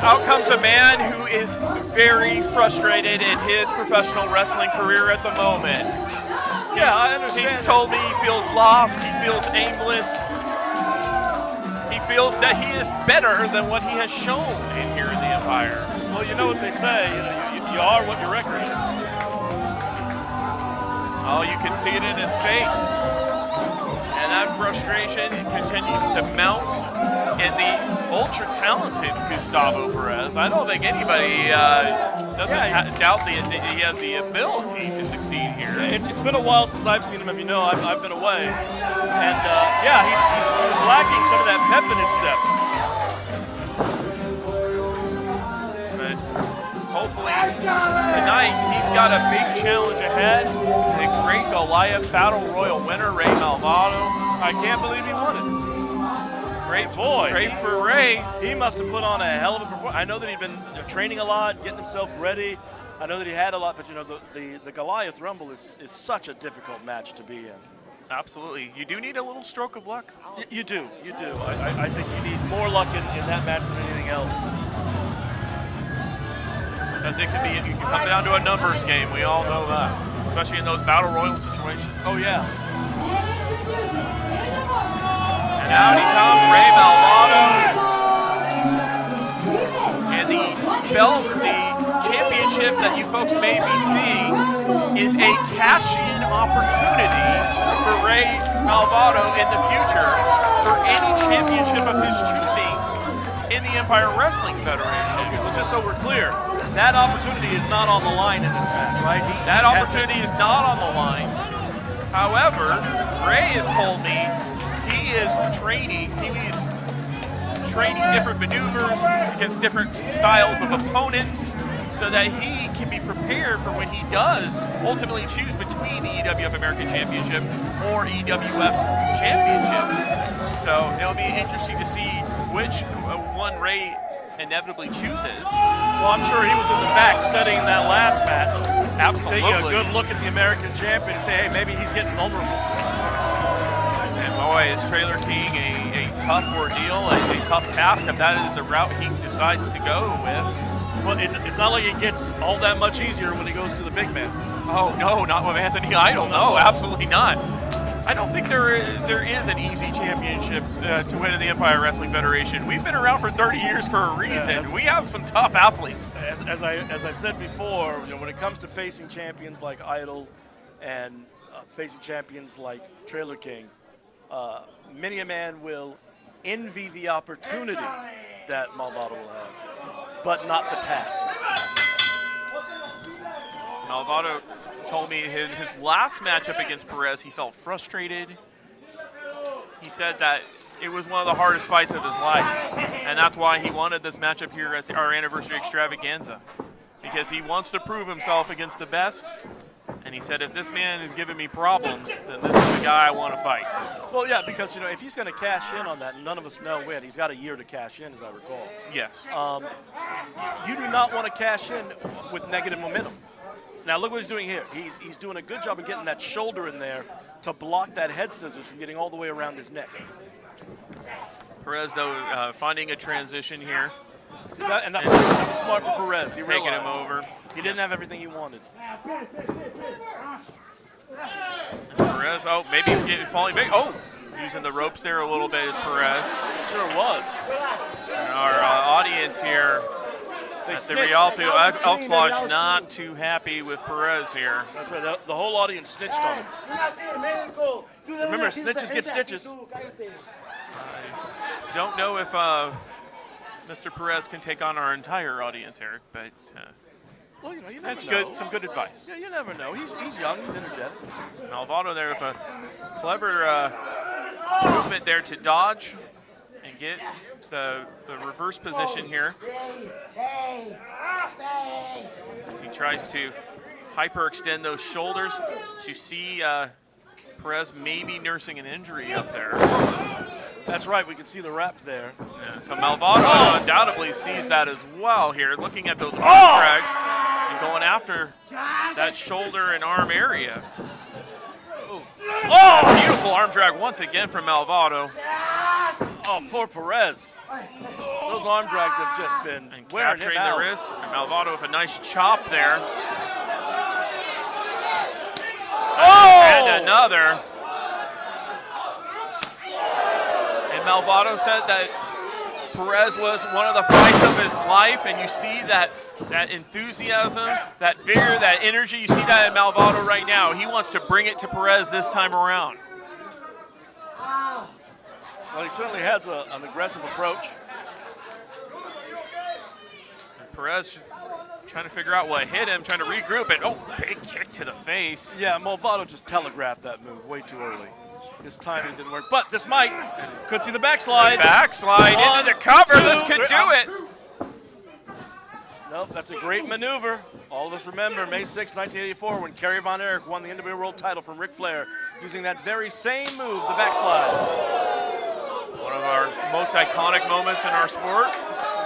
out comes a man who is very frustrated in his professional wrestling career at the moment. Yeah, I understand. He's told me he feels lost, he feels aimless. He feels that he is better than what he has shown in here in the Empire. Well, you know what they say, you are what your record is. Oh, you can see it in his face. And that frustration continues to mount in the ultra-talented Gustavo Perez. I don't think anybody doesn't doubt that he has the ability to succeed here. It's been a while since I've seen him, you know, I've been away. And yeah, he's lacking some of that pep in his step. But hopefully tonight he's got a big challenge ahead. The great Goliath Battle Royal winner, Ray Malvado. I can't believe he won it. Great boy. Great for Ray. He must have put on a hell of a performance. I know that he'd been training a lot, getting himself ready. I know that he had a lot, but you know, the Goliath Rumble is such a difficult match to be in. Absolutely. You do need a little stroke of luck. You do. I think you need more luck in that match than anything else. Because it can come down to a numbers game. We all know that, especially in those battle royal situations. Oh yeah. And out he comes, Ray Malvado. And the belt, the championship that you folks may be seeing is a cash-in opportunity for Ray Malvado in the future for any championship of his choosing in the Empire Wrestling Federation. Okay, so just so we're clear, that opportunity is not on the line in this match, right? That opportunity is not on the line. However, Ray has told me he is training. He's training different maneuvers against different styles of opponents so that he can be prepared for when he does ultimately choose between the EWF American Championship or EWF Championship. So it'll be interesting to see which one Ray inevitably chooses. Well, I'm sure he was in the back studying that last match. Absolutely. Taking a good look at the American champion and say, hey, maybe he's getting vulnerable. And boy, is Trailer King a tough ordeal, a tough task, if that is the route he decides to go with. Well, it's not like it gets all that much easier when he goes to the big man. Oh, no, not with Anthony Idol. No, absolutely not. I don't think there is an easy championship to win in the Empire Wrestling Federation. We've been around for 30 years for a reason. We have some top athletes. As I've said before, you know, when it comes to facing champions like Idol and facing champions like Trailer King, many a man will envy the opportunity that Malvado will have, but not the task. Malvado told me in his last matchup against Perez, he felt frustrated. He said that it was one of the hardest fights of his life, and that's why he wanted this matchup here at our anniversary extravaganza, because he wants to prove himself against the best. And he said, if this man is giving me problems, then this is the guy I want to fight. Well, yeah, because, you know, if he's going to cash in on that, and none of us know when, he's got a year to cash in, as I recall. Yes. You do not want to cash in with negative momentum. Now, look what he's doing here. He's doing a good job of getting that shoulder in there to block that head scissors from getting all the way around his neck. Perez, though, finding a transition here. And that was smart for Perez. He taking realized him over. He didn't have everything he wanted. And Perez, oh, maybe falling back. Oh, using the ropes there a little bit is Perez. Sure was. And our audience here at the Rialto Elks Lodge not too happy with Perez here. That's right. The whole audience snitched on him. Remember, snitches get stitches. I don't know if Mr. Perez can take on our entire audience, Eric, but well, you know, you that's never good. Some good advice. Yeah, you never know. He's young. He's energetic. Malvado there with a clever movement there to dodge and get the reverse position here as he tries to hyperextend those shoulders. As you see Perez maybe nursing an injury up there. That's right, we can see the wrap there. Yeah, so Malvado undoubtedly sees that as well here, looking at those arm drags and going after that shoulder and arm area. Oh, beautiful arm drag once again from Malvado. Oh, poor Perez. Those arm drags have just been And wearing him capturing the out. wrist. And Malvado with a nice chop there. Oh! And another. And Malvado said that Perez was one of the fights of his life, and you see that enthusiasm, that vigor, that energy. You see that in Malvado right now. He wants to bring it to Perez this time around. Well, he certainly has an aggressive approach. And Perez trying to figure out what hit him, trying to regroup it. Oh, big kick to the face. Yeah, Malvado just telegraphed that move way too early. His timing didn't work, but this might. Could see the backslide. Backslide into the cover. This could do it. Nope, that's a great maneuver. All of us remember May 6, 1984, when Kerry Von Erich won the NWA World title from Ric Flair, using that very same move, the backslide. One of our most iconic moments in our sport.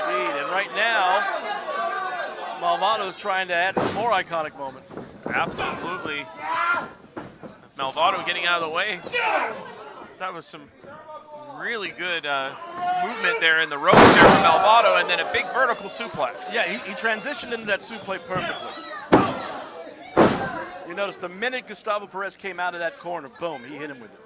Indeed, and right now, Malvado is trying to add some more iconic moments. Absolutely. That's Malvado getting out of the way. That was some really good movement there in the ropes there from Malvado, and then a big vertical suplex. Yeah, he transitioned into that suplex perfectly. You notice the minute Gustavo Perez came out of that corner, boom, he hit him with it.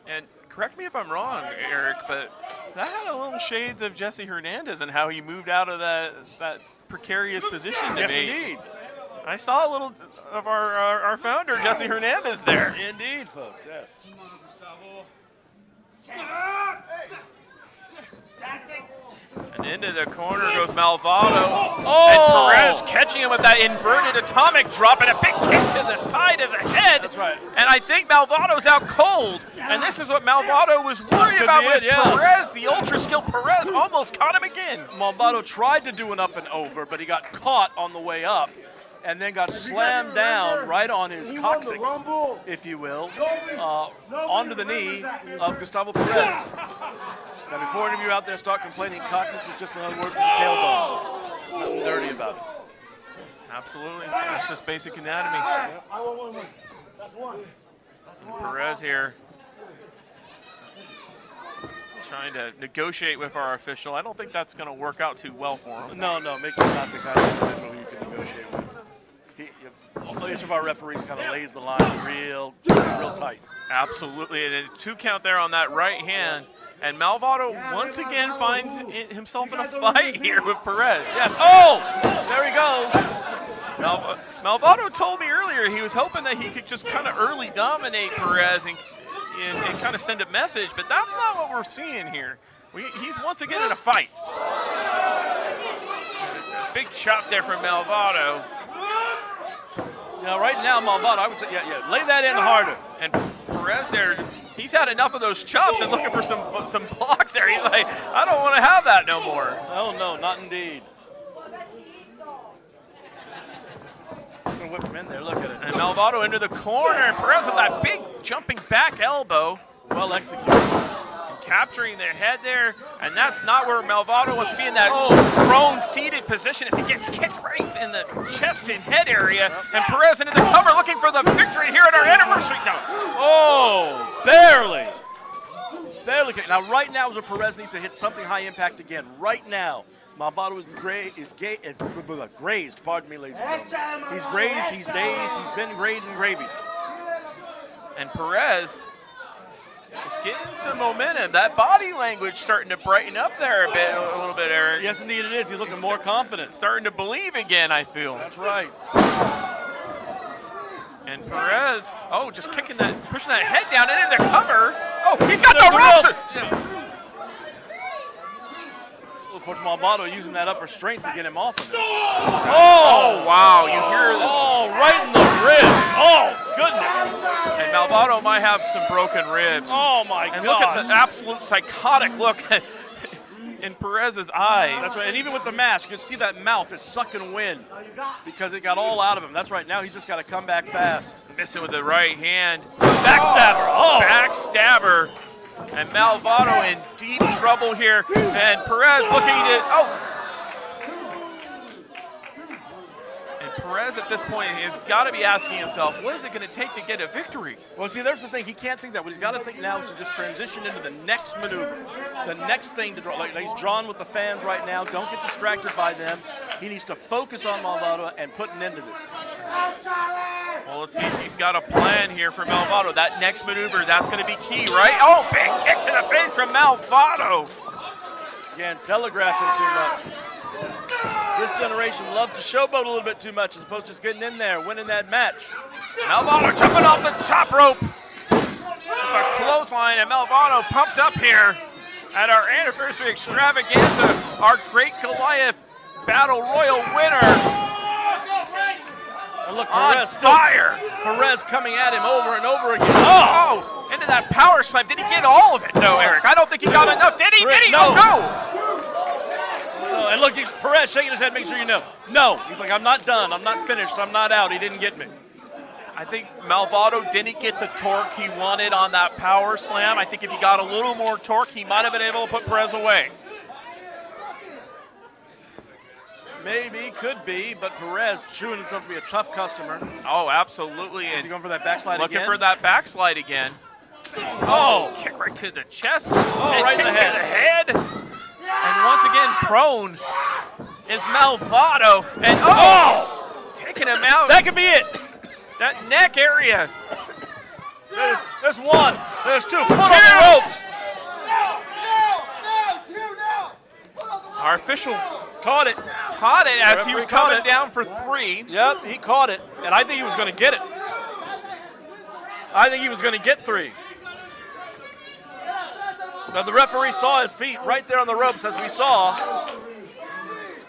And correct me if I'm wrong, Eric, but that had a little shades of Jesse Hernandez and how he moved out of that precarious position debate. Yes, indeed. I saw a little of our founder, Jesse Hernandez, there. Indeed, folks, yes. And into the corner goes Malvado. Oh! And Perez catching him with that inverted atomic drop and a big kick to the side of the head. That's right. And I think Malvado's out cold. And this is what Malvado was worried could about be with it, yeah. Perez. The ultra-skilled Perez almost caught him again. Malvado tried to do an up and over, but he got caught on the way up and then got slammed down right on his coccyx, if you will, onto the knee of Gustavo Perez. Now, before any of you out there start complaining, coccyx is just another word for the tailbone. Nothing dirty about it. Absolutely. That's just basic anatomy. That's one. Perez here trying to negotiate with our official. I don't think that's going to work out too well for him. No, make him not the kind of individual you can negotiate with. Each of our referees kind of lays the line real tight. Absolutely. And a 2 count there on that right hand. And Malvado once again finds himself in a fight here with Perez. Yes. Oh! There he goes. Malvado told me earlier he was hoping that he could just kind of early dominate Perez and kind of send a message, but that's not what we're seeing here. He's once again in a fight. A big chop there from Malvado. You know, right now, Malvado, I would say, yeah, lay that in harder. And Perez there, he's had enough of those chops and looking for some blocks there. He's like, I don't want to have that no more. Oh, no, not indeed. I'm going to whip him in there, look at it. And Malvado into the corner, and Perez with that big jumping back elbow. Well executed. Capturing the head there, and that's not where Malvado wants to be, in that prone seated position as he gets kicked right in the chest and head area. And Perez into the cover looking for the victory here at our anniversary. No. Oh, barely. Barely. Now, right now is where Perez needs to hit something high impact again. Right now. Malvado is grazed, pardon me, ladies and gentlemen. He's grazed, he's dazed, he's been grazed and gravy. And Perez is getting some momentum. That body language starting to brighten up there a little bit, Eric. Yes, indeed it is. He's looking more confident. Starting to believe again, I feel. That's right. And Perez, just pushing that head down and into the cover. Oh, he's got the ropes. For Malvado using that upper strength to get him off of it. Oh, wow. You hear that? Oh, right in the ribs. Oh, goodness. And Malvado might have some broken ribs. Oh, my God. And look at the absolute psychotic look in Perez's eyes. That's right. And even with the mask, you can see that mouth is sucking wind because it got all out of him. That's right. Now he's just got to come back fast. Missing with the right hand. Backstabber. Oh. Backstabber. And Malvado in deep trouble here. And Perez looking to, and Perez at this point has got to be asking himself, what is it going to take to get a victory? Well, see, there's the thing. He can't think that. What he's got to think now is to just transition into the next maneuver, the next thing to draw. Like he's drawn with the fans right now. Don't get distracted by them. He needs to focus on Malvado and put an end to this. Well, let's see if he's got a plan here for Malvado. That next maneuver, that's going to be key, right? Oh, big kick to the face from Malvado. Again, telegraphing too much. This generation loves to showboat a little bit too much as opposed to just getting in there, winning that match. Malvado jumping off the top rope with a clothesline, and Malvado pumped up here at our anniversary extravaganza, our Great Goliath Battle Royal winner. And look, On Perez fire. Perez coming at him over and over again. Oh, into that power slam. Did he get all of it? No, Eric. I don't think he got enough. Did he? Did he? No. Oh, no. And look, Perez shaking his head, make sure you know. No, he's like, I'm not done, I'm not finished, I'm not out, he didn't get me. I think Malvado didn't get the torque he wanted on that power slam. I think if he got a little more torque, he might have been able to put Perez away. Maybe, could be, but Perez showing himself to be a tough customer. Oh, absolutely. Is he going for that backslide looking again? for that backslide again. Oh, kick right to the chest. Oh, and right in kick the to the head. And once again, prone is Malvado. And taking him out. That could be it. That neck area. There's one. There's two. Foot on the ropes. Our official Caught it. caught it as he was Referee caught coming it. down for 3. Yep, he caught it. And I think he was going to get it. I think he was going to get 3. Now the referee saw his feet right there on the ropes, as we saw.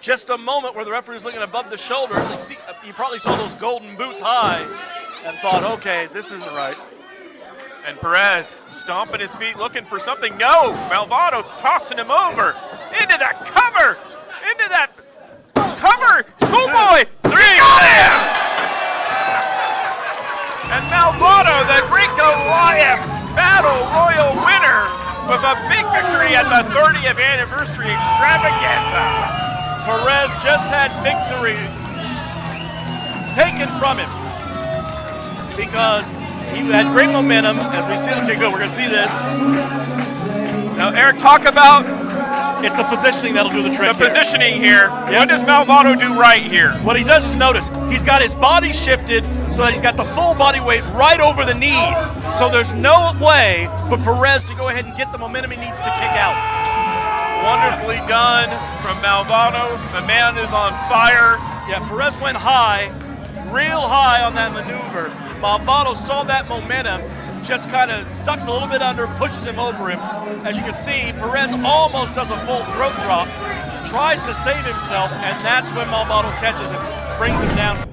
Just a moment where the referee was looking above the shoulders. He probably saw those golden boots high and thought, okay, this isn't right. And Perez stomping his feet, looking for something. No, Malvado tossing him over into that cover, into that cover. Schoolboy, 3, got him! And Malvado, the Great Goliath Battle Royal winner, with a big victory at the 30th anniversary extravaganza. Perez just had victory taken from him because he had great momentum. As we see, okay, good, we're going to see this. Now, Eric, talk about It's the positioning that'll do the trick. the positioning here. What does Malvado do right here? What he does is notice he's got his body shifted so that he's got the full body weight right over the knees. So there's no way for Perez to go ahead and get the momentum he needs to kick out. Wonderfully done from Malvado. The man is on fire. Yeah, Perez went high, real high on that maneuver. Malvado saw that momentum, just kind of ducks a little bit under, pushes him over him. As you can see, Perez almost does a full throat drop, tries to save himself, and that's when Malvado catches him, brings him down.